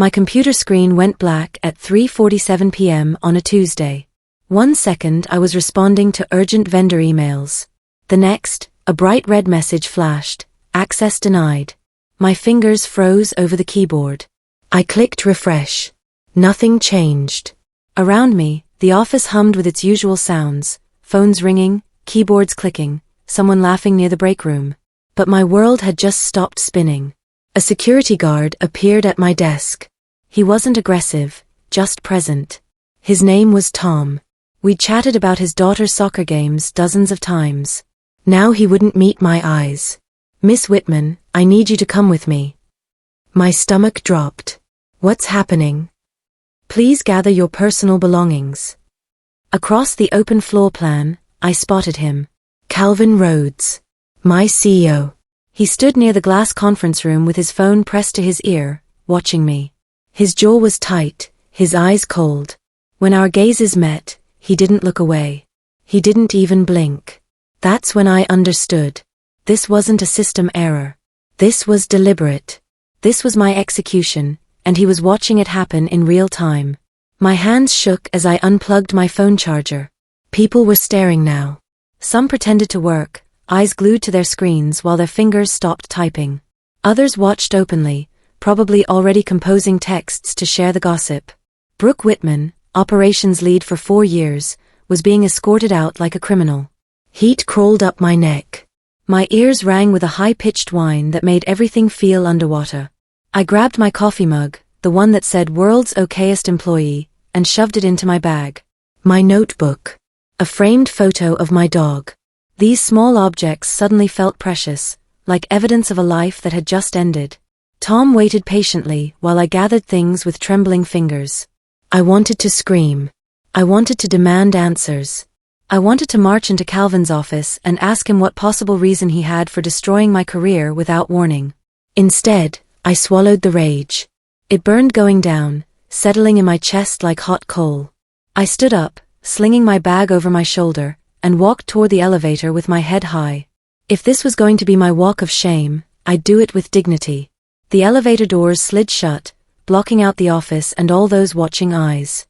My computer screen went black at 3:47 p.m. on a Tuesday. 1 second I was responding to urgent vendor emails. The next, a bright red message flashed, access denied. My fingers froze over the keyboard. I clicked refresh. Nothing changed. Around me, the office hummed with its usual sounds, phones ringing, keyboards clicking, someone laughing near the break room. But my world had just stopped spinning. A security guard appeared at my desk. He wasn't aggressive, just present. His name was Tom. We'd chatted about his daughter's soccer games dozens of times. Now he wouldn't meet my eyes. "Miss Whitman, I need you to come with me." My stomach dropped. "What's happening?" "Please gather your personal belongings." Across the open floor plan, I spotted him. Calvin Rhodes. My CEO. He stood near the glass conference room with his phone pressed to his ear, watching me. His jaw was tight, his eyes cold. When our gazes met, he didn't look away. He didn't even blink. That's when I understood. This wasn't a system error. This was deliberate. This was my execution, and he was watching it happen in real time. My hands shook as I unplugged my phone charger. People were staring now. Some pretended to work, eyes glued to their screens while their fingers stopped typing. Others watched openly, probably already composing texts to share the gossip. Brooke Whitman, operations lead for 4 years, was being escorted out like a criminal. Heat crawled up my neck. My ears rang with a high-pitched whine that made everything feel underwater. I grabbed my coffee mug, the one that said "World's Okayest Employee," and shoved it into my bag. My notebook. A framed photo of my dog. These small objects suddenly felt precious, like evidence of a life that had just ended. Tom waited patiently while I gathered things with trembling fingers. I wanted to scream. I wanted to demand answers. I wanted to march into Calvin's office and ask him what possible reason he had for destroying my career without warning. Instead, I swallowed the rage. It burned going down, settling in my chest like hot coal. I stood up, slinging my bag over my shoulder, and walked toward the elevator with my head high. If this was going to be my walk of shame, I'd do it with dignity. The elevator doors slid shut, blocking out the office and all those watching eyes.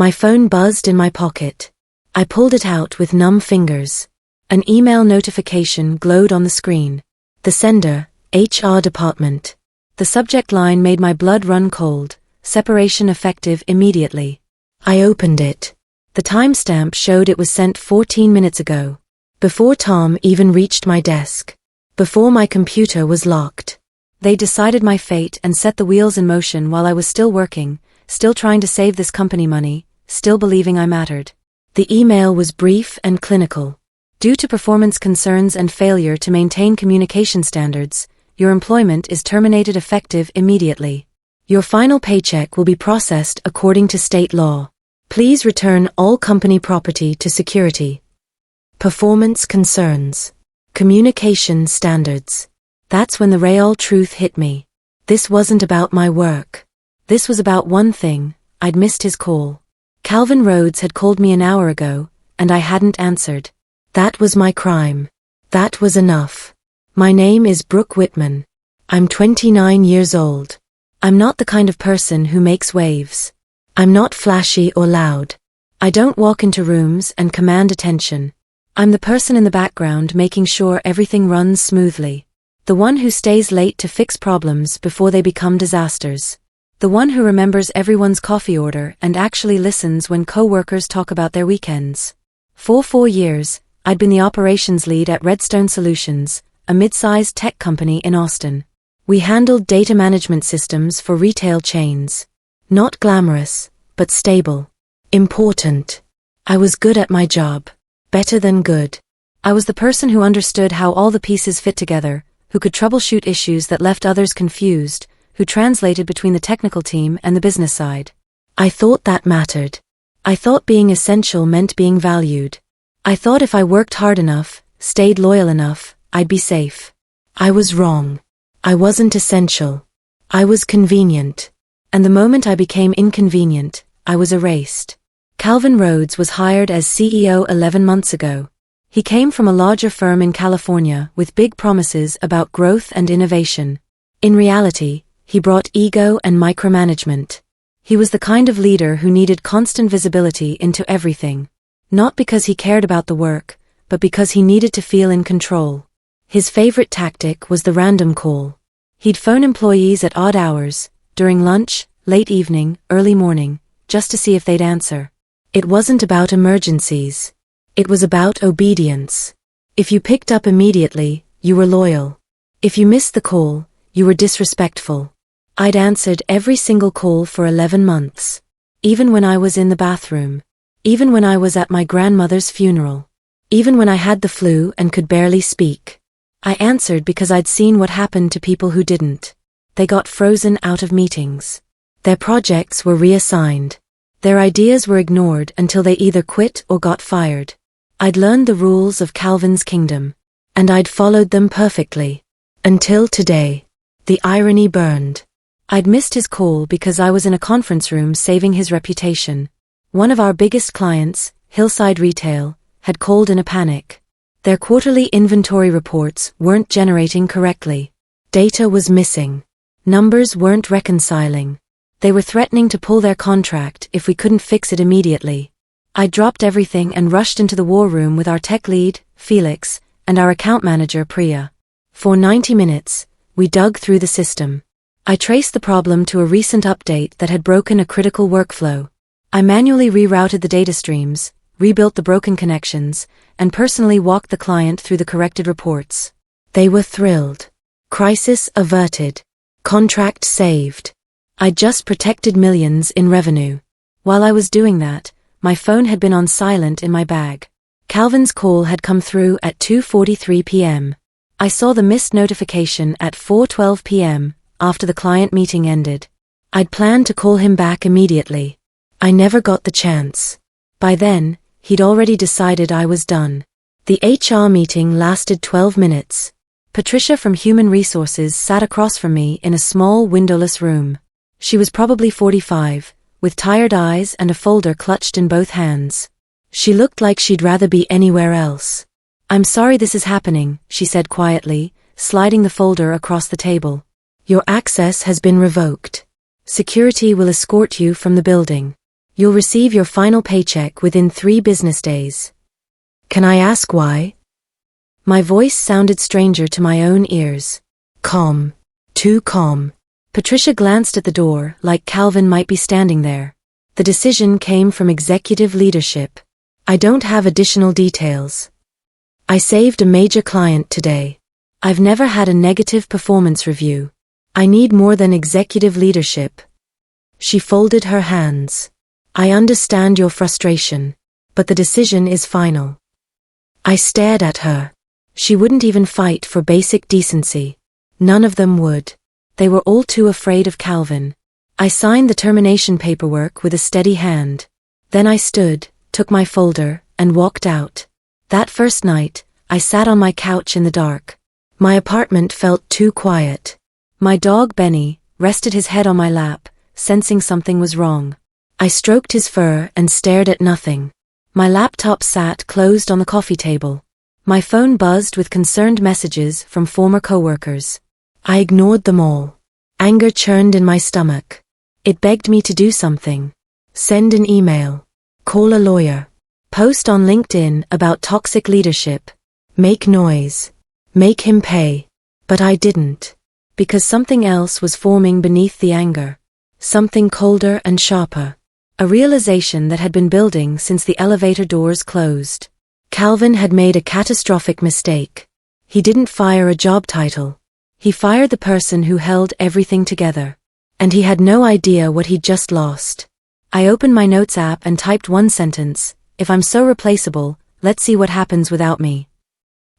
My phone buzzed in my pocket. I pulled it out with numb fingers. An email notification glowed on the screen. The sender, HR department. The subject line made my blood run cold, separation effective immediately. I opened it. The timestamp showed it was sent 14 minutes ago. Before Tom even reached my desk. Before my computer was locked. They decided my fate and set the wheels in motion while I was still working, still trying to save this company money, still believing I mattered. The email was brief and clinical. Due to performance concerns and failure to maintain communication standards, your employment is terminated effective immediately. Your final paycheck will be processed according to state law. Please return all company property to security. Performance concerns. Communication standards. That's when the real truth hit me. This wasn't about my work. This was about one thing: I'd missed his call. Calvin Rhodes had called me an hour ago, and I hadn't answered. That was my crime. That was enough. My name is Brooke Whitman. I'm 29 years old. I'm not the kind of person who makes waves. I'm not flashy or loud. I don't walk into rooms and command attention. I'm the person in the background making sure everything runs smoothly. The one who stays late to fix problems before they become disasters. The one who remembers everyone's coffee order and actually listens when co-workers talk about their weekends. For 4 years, I'd been the operations lead at Redstone Solutions, a mid-sized tech company in Austin. We handled data management systems for retail chains. Not glamorous, but stable. Important. I was good at my job. Better than good. I was the person who understood how all the pieces fit together, who could troubleshoot issues that left others confused, who translated between the technical team and the business side. I thought that mattered. I thought being essential meant being valued. I thought if I worked hard enough, stayed loyal enough, I'd be safe. I was wrong. I wasn't essential. I was convenient. And the moment I became inconvenient, I was erased. Calvin Rhodes was hired as CEO 11 months ago. He came from a larger firm in California with big promises about growth and innovation. In reality, he brought ego and micromanagement. He was the kind of leader who needed constant visibility into everything. Not because he cared about the work, but because he needed to feel in control. His favorite tactic was the random call. He'd phone employees at odd hours, during lunch, late evening, early morning, just to see if they'd answer. It wasn't about emergencies. It was about obedience. If you picked up immediately, you were loyal. If you missed the call, you were disrespectful. I'd answered every single call for 11 months. Even when I was in the bathroom. Even when I was at my grandmother's funeral. Even when I had the flu and could barely speak. I answered because I'd seen what happened to people who didn't. They got frozen out of meetings. Their projects were reassigned. Their ideas were ignored until they either quit or got fired. I'd learned the rules of Calvin's kingdom. And I'd followed them perfectly. Until today. The irony burned. I'd missed his call because I was in a conference room saving his reputation. One of our biggest clients, Hillside Retail, had called in a panic. Their quarterly inventory reports weren't generating correctly. Data was missing. Numbers weren't reconciling. They were threatening to pull their contract if we couldn't fix it immediately. I dropped everything and rushed into the war room with our tech lead, Felix, and our account manager, Priya. For 90 minutes, we dug through the system. I traced the problem to a recent update that had broken a critical workflow. I manually rerouted the data streams, rebuilt the broken connections, and personally walked the client through the corrected reports. They were thrilled. Crisis averted. Contract saved. I'd just protected millions in revenue. While I was doing that, my phone had been on silent in my bag. Calvin's call had come through at 2:43 p.m. I saw the missed notification at 4:12 p.m. after the client meeting ended. I'd planned to call him back immediately. I never got the chance. By then, he'd already decided I was done. The HR meeting lasted 12 minutes. Patricia from Human Resources sat across from me in a small windowless room. She was probably 45, with tired eyes and a folder clutched in both hands. She looked like she'd rather be anywhere else. "I'm sorry this is happening," she said quietly, sliding the folder across the table. "Your access has been revoked. Security will escort you from the building. You'll receive your final paycheck within 3 business days." "Can I ask why?" My voice sounded stranger to my own ears. Calm. Too calm. Patricia glanced at the door like Calvin might be standing there. The decision came from executive leadership. "I don't have additional details. I saved a major client today. I've never had a negative performance review. I need more than executive leadership." She folded her hands. "I understand your frustration, but the decision is final." I stared at her. She wouldn't even fight for basic decency. None of them would. They were all too afraid of Calvin. I signed the termination paperwork with a steady hand. Then I stood, took my folder, and walked out. That first night, I sat on my couch in the dark. My apartment felt too quiet. My dog Benny rested his head on my lap, sensing something was wrong. I stroked his fur and stared at nothing. My laptop sat closed on the coffee table. My phone buzzed with concerned messages from former coworkers. I ignored them all. Anger churned in my stomach. It begged me to do something. Send an email. Call a lawyer. Post on LinkedIn about toxic leadership. Make noise. Make him pay. But I didn't. Because something else was forming beneath the anger. Something colder and sharper. A realization that had been building since the elevator doors closed. Calvin had made a catastrophic mistake. He didn't fire a job title. He fired the person who held everything together. And he had no idea what he'd just lost. I opened my notes app and typed one sentence: "If I'm so replaceable, let's see what happens without me."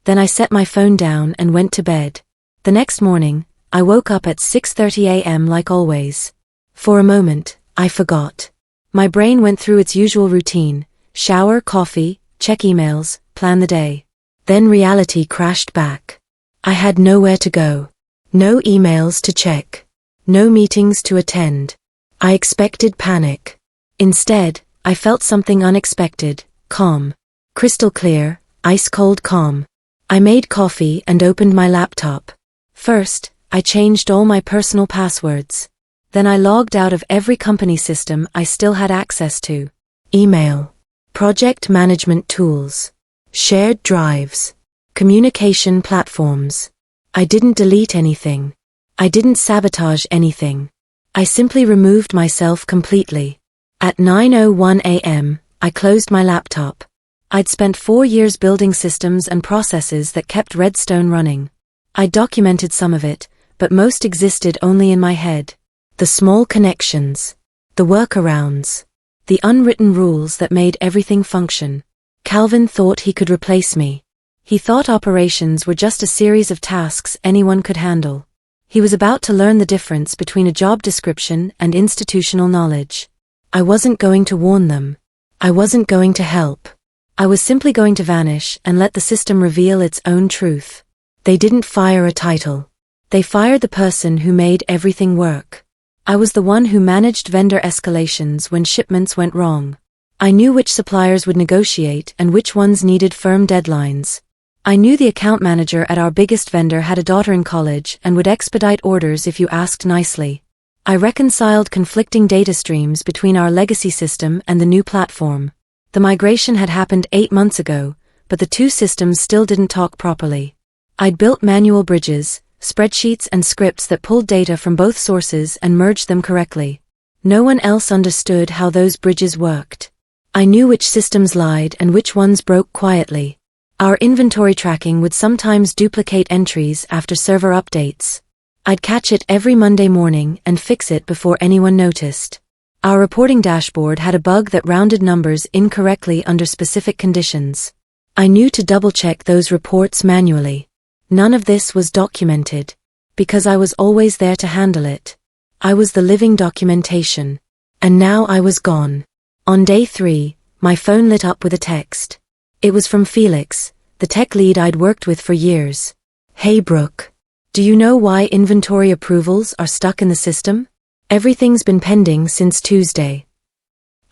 Then I set my phone down and went to bed. The next morning, I woke up at 6:30 a.m. like always. For a moment, I forgot. My brain went through its usual routine: shower, coffee, check emails, plan the day. Then reality crashed back. I had nowhere to go. No emails to check. No meetings to attend. I expected panic. Instead, I felt something unexpected: calm. Crystal clear, ice-cold calm. I made coffee and opened my laptop. First, I changed all my personal passwords. Then I logged out of every company system I still had access to. Email, project management tools, shared drives, communication platforms. I didn't delete anything. I didn't sabotage anything. I simply removed myself completely. At 9:01 a.m., I closed my laptop. I'd spent 4 years building systems and processes that kept Redstone running. I documented some of it, but most existed only in my head. The small connections, the workarounds, the unwritten rules that made everything function. Calvin thought he could replace me. He thought operations were just a series of tasks anyone could handle. He was about to learn the difference between a job description and institutional knowledge. I wasn't going to warn them. I wasn't going to help. I was simply going to vanish and let the system reveal its own truth. They didn't fire a title. They fired the person who made everything work. I was the one who managed vendor escalations when shipments went wrong. I knew which suppliers would negotiate and which ones needed firm deadlines. I knew the account manager at our biggest vendor had a daughter in college and would expedite orders if you asked nicely. I reconciled conflicting data streams between our legacy system and the new platform. The migration had happened 8 months ago, but the two systems still didn't talk properly. I'd built manual bridges, spreadsheets and scripts that pulled data from both sources and merged them correctly. No one else understood how those bridges worked. I knew which systems lied and which ones broke quietly. Our inventory tracking would sometimes duplicate entries after server updates. I'd catch it every Monday morning and fix it before anyone noticed. Our reporting dashboard had a bug that rounded numbers incorrectly under specific conditions. I knew to double-check those reports manually. None of this was documented, because I was always there to handle it. I was the living documentation. And now I was gone. On day 3, my phone lit up with a text. It was from Felix, the tech lead I'd worked with for years. Hey Brooke. Do you know why inventory approvals are stuck in the system? Everything's been pending since Tuesday.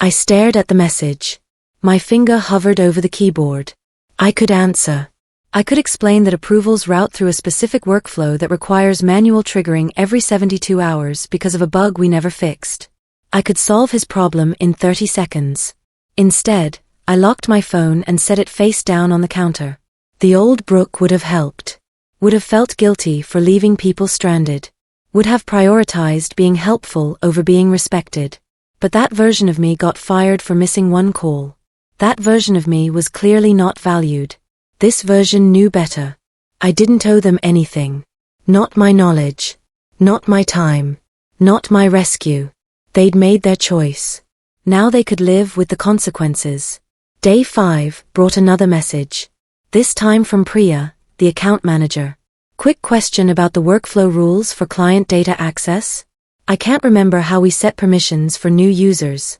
I stared at the message. My finger hovered over the keyboard. I could answer. I could explain that approvals route through a specific workflow that requires manual triggering every 72 hours because of a bug we never fixed. I could solve his problem in 30 seconds. Instead, I locked my phone and set it face down on the counter. The old Brooke would have helped. Would have felt guilty for leaving people stranded. Would have prioritized being helpful over being respected. But that version of me got fired for missing one call. That version of me was clearly not valued. This version knew better. I didn't owe them anything. Not my knowledge. Not my time. Not my rescue. They'd made their choice. Now they could live with the consequences. Day 5 brought another message. This time from Priya, the account manager. Quick question about the workflow rules for client data access. I can't remember how we set permissions for new users.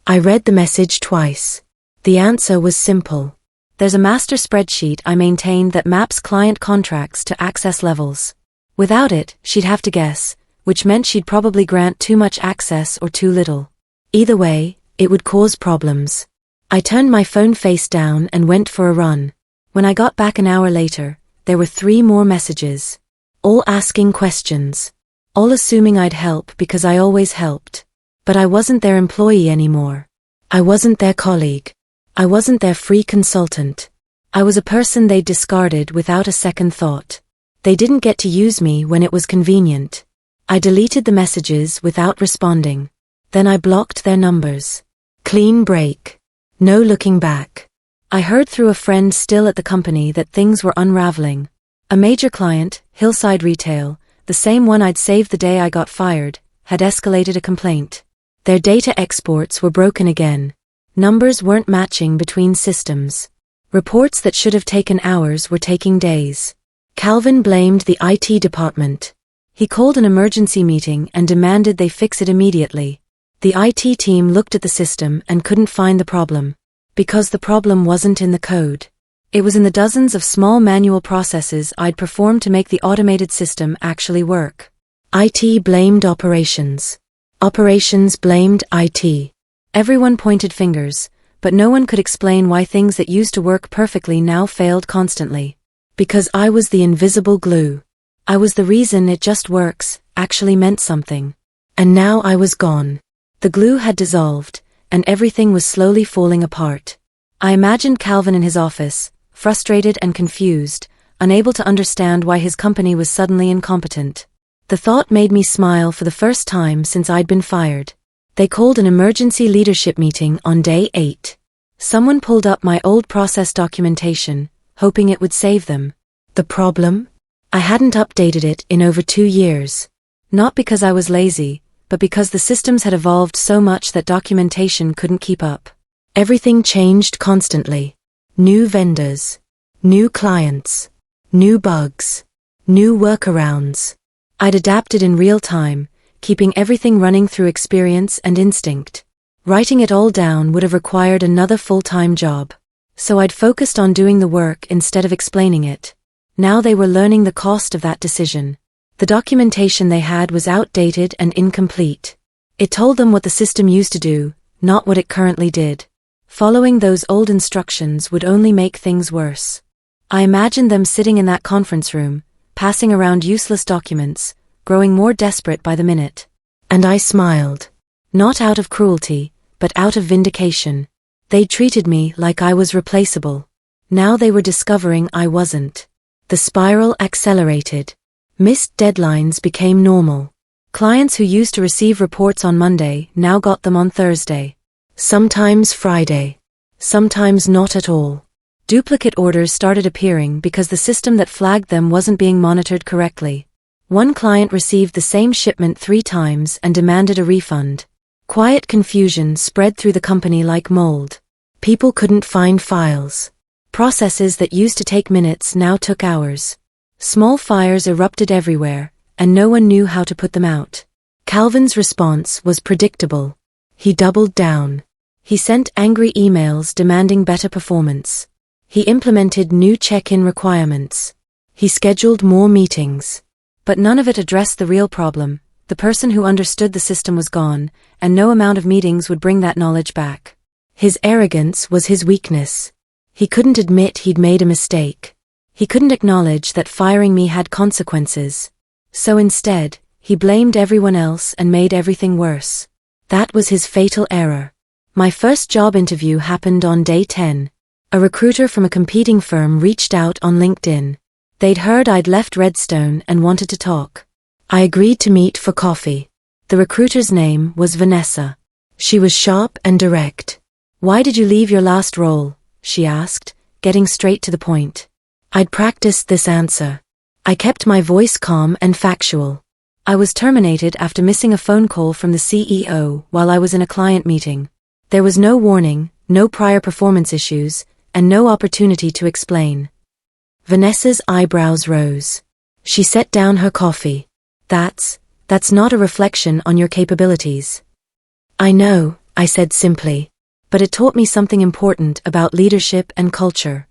I read the message twice. The answer was simple. There's a master spreadsheet I maintained that maps client contracts to access levels. Without it, she'd have to guess, which meant she'd probably grant too much access or too little. Either way, it would cause problems. I turned my phone face down and went for a run. When I got back an hour later, there were 3 more messages. All asking questions. All assuming I'd help because I always helped. But I wasn't their employee anymore. I wasn't their colleague. I wasn't their free consultant. I was a person they discarded without a second thought. They didn't get to use me when it was convenient. I deleted the messages without responding. Then I blocked their numbers. Clean break. No looking back. I heard through a friend still at the company that things were unraveling. A major client, Hillside Retail, the same one I'd saved the day I got fired, had escalated a complaint. Their data exports were broken again. Numbers weren't matching between systems. Reports that should have taken hours were taking days. Calvin blamed the IT department. He called an emergency meeting and demanded they fix it immediately. The IT team looked at the system and couldn't find the problem. Because the problem wasn't in the code. It was in the dozens of small manual processes I'd performed to make the automated system actually work. IT blamed operations. Operations blamed IT. Everyone pointed fingers, but no one could explain why things that used to work perfectly now failed constantly. Because I was the invisible glue. I was the reason it just works actually meant something. And now I was gone. The glue had dissolved, and everything was slowly falling apart. I imagined Calvin in his office, frustrated and confused, unable to understand why his company was suddenly incompetent. The thought made me smile for the first time since I'd been fired. They called an emergency leadership meeting on day 8. Someone pulled up my old process documentation, hoping it would save them. The problem? I hadn't updated it in over 2 years. Not because I was lazy, but because the systems had evolved so much that documentation couldn't keep up. Everything changed constantly. New vendors, new clients, new bugs, new workarounds. I'd adapted in real time, keeping everything running through experience and instinct. Writing it all down would have required another full-time job. So I'd focused on doing the work instead of explaining it. Now they were learning the cost of that decision. The documentation they had was outdated and incomplete. It told them what the system used to do, not what it currently did. Following those old instructions would only make things worse. I imagined them sitting in that conference room, passing around useless documents, growing more desperate by the minute. And I smiled. Not out of cruelty, but out of vindication. They treated me like I was replaceable. Now they were discovering I wasn't. The spiral accelerated. Missed deadlines became normal. Clients who used to receive reports on Monday now got them on Thursday. Sometimes Friday. Sometimes not at all. Duplicate orders started appearing because the system that flagged them wasn't being monitored correctly. One client received the same shipment 3 times and demanded a refund. Quiet confusion spread through the company like mold. People couldn't find files. Processes that used to take minutes now took hours. Small fires erupted everywhere, and no one knew how to put them out. Calvin's response was predictable. He doubled down. He sent angry emails demanding better performance. He implemented new check-in requirements. He scheduled more meetings. But none of it addressed the real problem. The person who understood the system was gone, and no amount of meetings would bring that knowledge back. His arrogance was his weakness. He couldn't admit he'd made a mistake. He couldn't acknowledge that firing me had consequences. So instead, he blamed everyone else and made everything worse. That was his fatal error. My first job interview happened on day 10. A recruiter from a competing firm reached out on LinkedIn. They'd heard I'd left Redstone and wanted to talk. I agreed to meet for coffee. The recruiter's name was Vanessa. She was sharp and direct. "Why did you leave your last role?" she asked, getting straight to the point. I'd practiced this answer. I kept my voice calm and factual. I was terminated after missing a phone call from the CEO while I was in a client meeting. There was no warning, no prior performance issues, and no opportunity to explain. Vanessa's eyebrows rose. She set down her coffee. That's not a reflection on your capabilities." "I know," I said simply. "But it taught me something important about leadership and culture."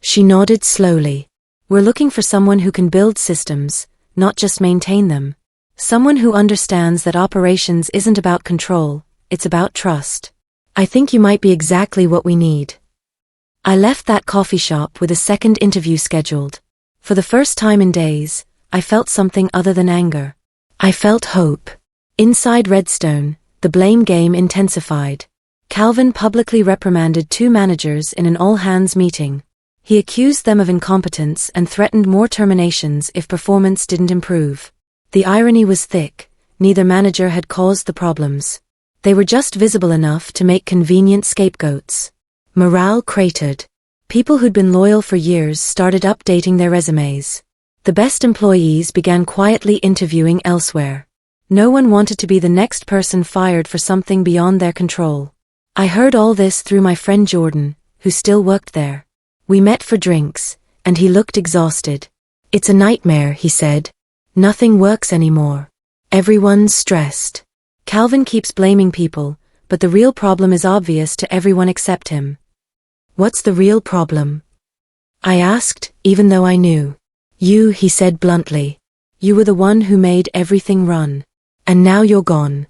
She nodded slowly. "We're looking for someone who can build systems, not just maintain them. Someone who understands that operations isn't about control, it's about trust. I think you might be exactly what we need." I left that coffee shop with a second interview scheduled. For the first time in days, I felt something other than anger. I felt hope. Inside Redstone, the blame game intensified. Calvin publicly reprimanded 2 managers in an all-hands meeting. He accused them of incompetence and threatened more terminations if performance didn't improve. The irony was thick. Neither manager had caused the problems. They were just visible enough to make convenient scapegoats. Morale cratered. People who'd been loyal for years started updating their resumes. The best employees began quietly interviewing elsewhere. No one wanted to be the next person fired for something beyond their control. I heard all this through my friend Jordan, who still worked there. We met for drinks, and he looked exhausted. "It's a nightmare," he said. "Nothing works anymore. Everyone's stressed. Calvin keeps blaming people, but the real problem is obvious to everyone except him." "What's the real problem?" I asked, even though I knew. "You," he said bluntly. "You were the one who made everything run. And now you're gone."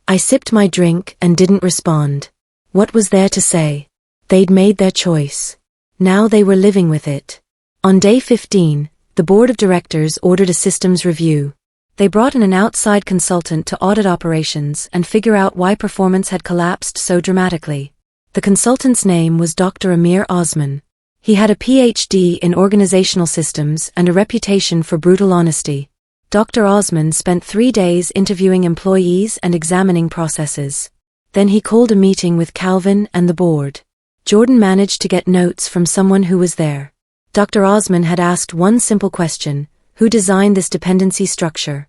I sipped my drink and didn't respond. What was there to say? They'd made their choice. Now they were living with it. On day 15, The board of directors ordered a systems review. They brought in an outside consultant to audit operations and figure out why performance had collapsed so dramatically. The consultant's name was Dr. Amir Osman. He had a PhD in organizational systems and a reputation for brutal honesty. Dr. Osman spent 3 days interviewing employees and examining processes. Then he called a meeting with Calvin and the board. Jordan managed to get notes from someone who was there. Dr. Osman had asked one simple question: who designed this dependency structure?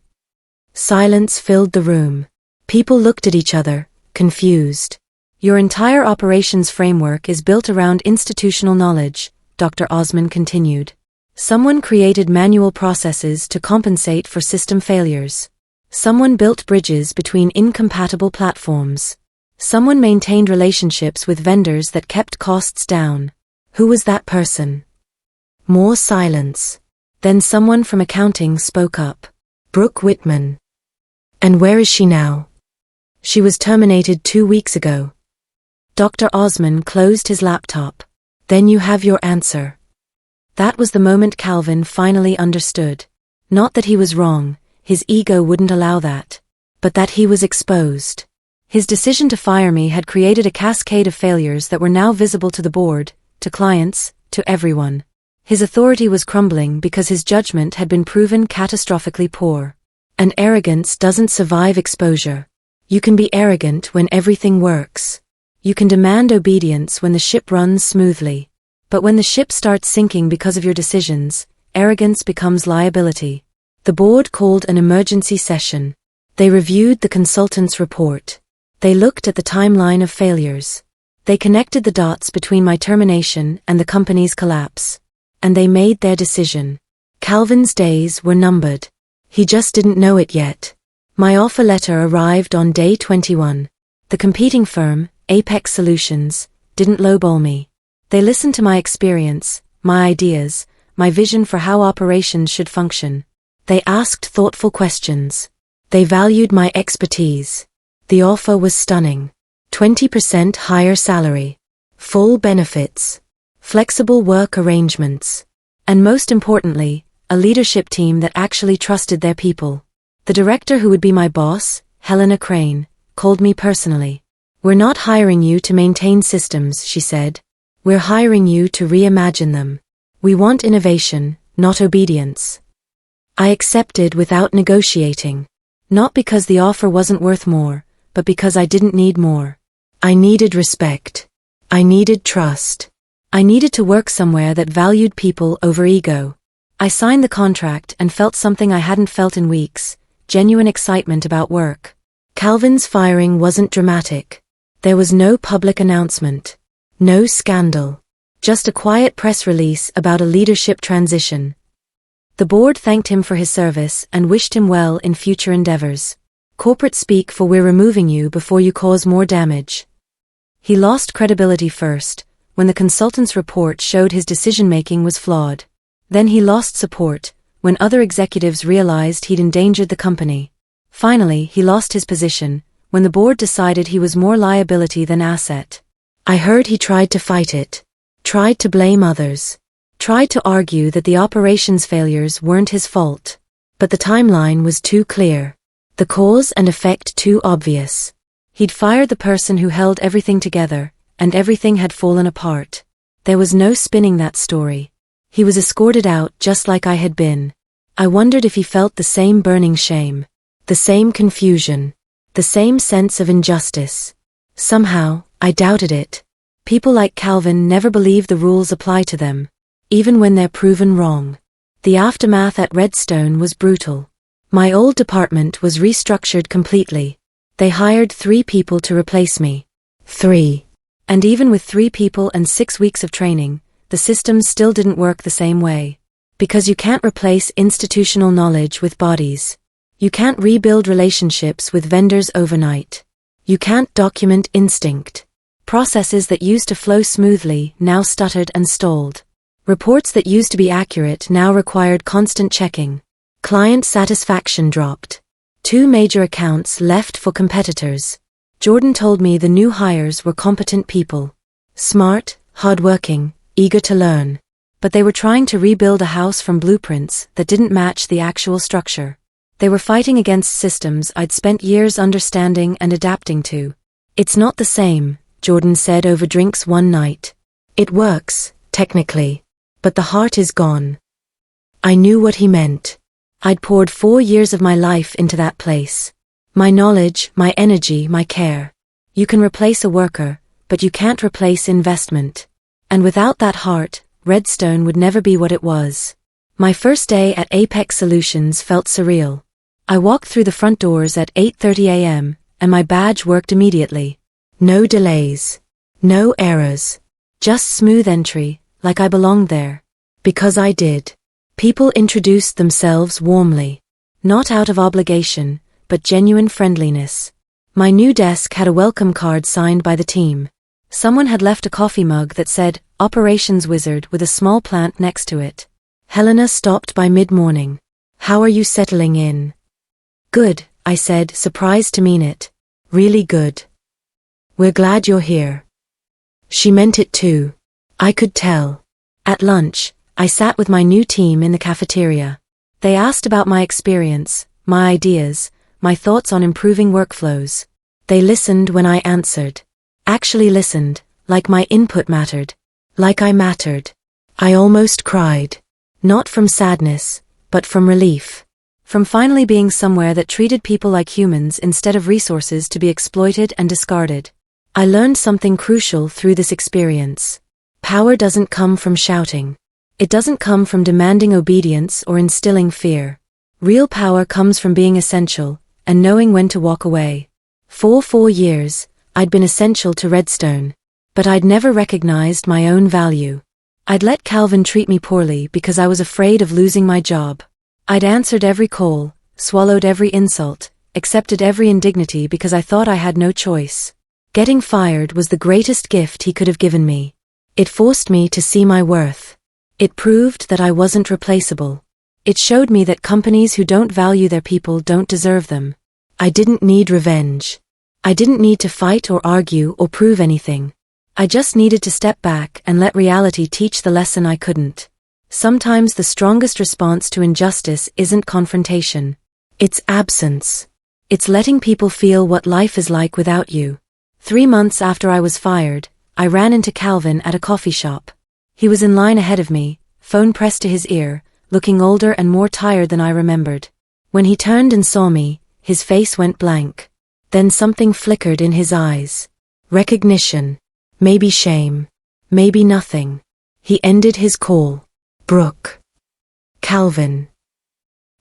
Silence filled the room. People looked at each other, confused. Your entire operations framework is built around institutional knowledge, Dr. Osman continued. Someone created manual processes to compensate for system failures. Someone built bridges between incompatible platforms. Someone maintained relationships with vendors that kept costs down. Who was that person? More silence. Then someone from accounting spoke up. Brooke Whitman. And where is she now? She was terminated 2 weeks ago. Dr. Osman closed his laptop. Then you have your answer. That was the moment Calvin finally understood. Not that he was wrong, his ego wouldn't allow that. But that he was exposed. His decision to fire me had created a cascade of failures that were now visible to the board, to clients, to everyone. His authority was crumbling because his judgment had been proven catastrophically poor. And arrogance doesn't survive exposure. You can be arrogant when everything works. You can demand obedience when the ship runs smoothly. But when the ship starts sinking because of your decisions, arrogance becomes liability. The board called an emergency session. They reviewed the consultant's report. They looked at the timeline of failures. They connected the dots between my termination and the company's collapse. And they made their decision. Calvin's days were numbered. He just didn't know it yet. My offer letter arrived on day 21. The competing firm, Apex Solutions, didn't lowball me. They listened to my experience, my ideas, my vision for how operations should function. They asked thoughtful questions. They valued my expertise. The offer was stunning. 20% higher salary. Full benefits. Flexible work arrangements. And most importantly, a leadership team that actually trusted their people. The director who would be my boss, Helena Crane, called me personally. We're not hiring you to maintain systems, she said. We're hiring you to reimagine them. We want innovation, not obedience. I accepted without negotiating. Not because the offer wasn't worth more, but because I didn't need more. I needed respect. I needed trust. I needed to work somewhere that valued people over ego. I signed the contract and felt something I hadn't felt in weeks, genuine excitement about work. Calvin's firing wasn't dramatic. There was no public announcement. No scandal. Just a quiet press release about a leadership transition. The board thanked him for his service and wished him well in future endeavors. Corporate speak for we're removing you before you cause more damage. He lost credibility first, when the consultant's report showed his decision-making was flawed. Then he lost support, when other executives realized he'd endangered the company. Finally, he lost his position, when the board decided he was more liability than asset. I heard he tried to fight it. Tried to blame others. Tried to argue that the operations failures weren't his fault. But the timeline was too clear. The cause and effect too obvious. He'd fired the person who held everything together, and everything had fallen apart. There was no spinning that story. He was escorted out just like I had been. I wondered if he felt the same burning shame. The same confusion. The same sense of injustice. Somehow, I doubted it. People like Calvin never believe the rules apply to them, even when they're proven wrong. The aftermath at Redstone was brutal. My old department was restructured completely. They hired 3 people to replace me. 3. And even with 3 people and 6 weeks of training, the systems still didn't work the same way. Because you can't replace institutional knowledge with bodies. You can't rebuild relationships with vendors overnight. You can't document instinct. Processes that used to flow smoothly now stuttered and stalled. Reports that used to be accurate now required constant checking. Client satisfaction dropped. 2 major accounts left for competitors. Jordan told me the new hires were competent people. Smart, hardworking, eager to learn. But they were trying to rebuild a house from blueprints that didn't match the actual structure. They were fighting against systems I'd spent years understanding and adapting to. It's not the same, Jordan said over drinks one night. It works, technically, but the heart is gone. I knew what he meant. I'd poured 4 years of my life into that place. My knowledge, my energy, my care. You can replace a worker, but you can't replace investment. And without that heart, Redstone would never be what it was. My first day at Apex Solutions felt surreal. I walked through the front doors at 8:30 a.m., and my badge worked immediately. No delays. No errors. Just smooth entry, like I belonged there. Because I did. People introduced themselves warmly. Not out of obligation, but genuine friendliness. My new desk had a welcome card signed by the team. Someone had left a coffee mug that said, Operations Wizard with a small plant next to it. Helena stopped by mid-morning. How are you settling in? Good, I said, surprised to mean it. Really good. We're glad you're here. She meant it too. I could tell. At lunch, I sat with my new team in the cafeteria. They asked about my experience, my ideas, my thoughts on improving workflows. They listened when I answered. Actually listened, like my input mattered. Like I mattered. I almost cried. Not from sadness, but from relief. From finally being somewhere that treated people like humans instead of resources to be exploited and discarded. I learned something crucial through this experience. Power doesn't come from shouting. It doesn't come from demanding obedience or instilling fear. Real power comes from being essential, and knowing when to walk away. For 4 years, I'd been essential to Redstone. But I'd never recognized my own value. I'd let Calvin treat me poorly because I was afraid of losing my job. I'd answered every call, swallowed every insult, accepted every indignity because I thought I had no choice. Getting fired was the greatest gift he could have given me. It forced me to see my worth. It proved that I wasn't replaceable. It showed me that companies who don't value their people don't deserve them. I didn't need revenge. I didn't need to fight or argue or prove anything. I just needed to step back and let reality teach the lesson I couldn't. Sometimes the strongest response to injustice isn't confrontation. It's absence. It's letting people feel what life is like without you. 3 months after I was fired, I ran into Calvin at a coffee shop. He was in line ahead of me, phone pressed to his ear, looking older and more tired than I remembered. When he turned and saw me, his face went blank. Then something flickered in his eyes. Recognition. Maybe shame. Maybe nothing. He ended his call. Brooke. Calvin.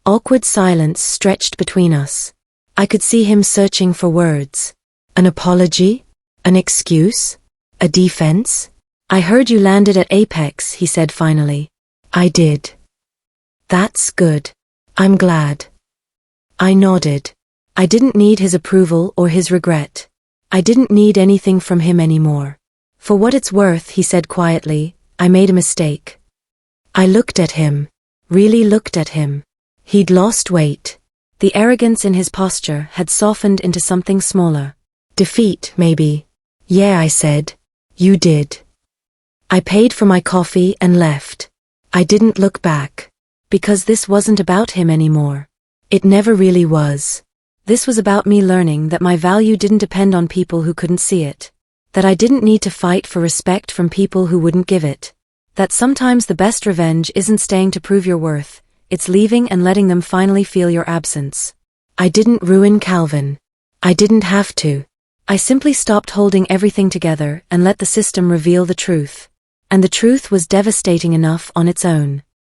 Awkward silence stretched between us. I could see him searching for words. An apology? An excuse? A defense? I heard you landed at Apex, he said finally. I did. That's good. I'm glad. I nodded. I didn't need his approval or his regret. I didn't need anything from him anymore. For what it's worth, he said quietly, I made a mistake. I looked at him. Really looked at him. He'd lost weight. The arrogance in his posture had softened into something smaller. Defeat, maybe. Yeah, I said. You did. I paid for my coffee and left. I didn't look back. Because this wasn't about him anymore. It never really was. This was about me learning that my value didn't depend on people who couldn't see it. That I didn't need to fight for respect from people who wouldn't give it. That sometimes the best revenge isn't staying to prove your worth, it's leaving and letting them finally feel your absence. I didn't ruin Calvin. I didn't have to. I simply stopped holding everything together and let the system reveal the truth. And the truth was devastating enough on its own.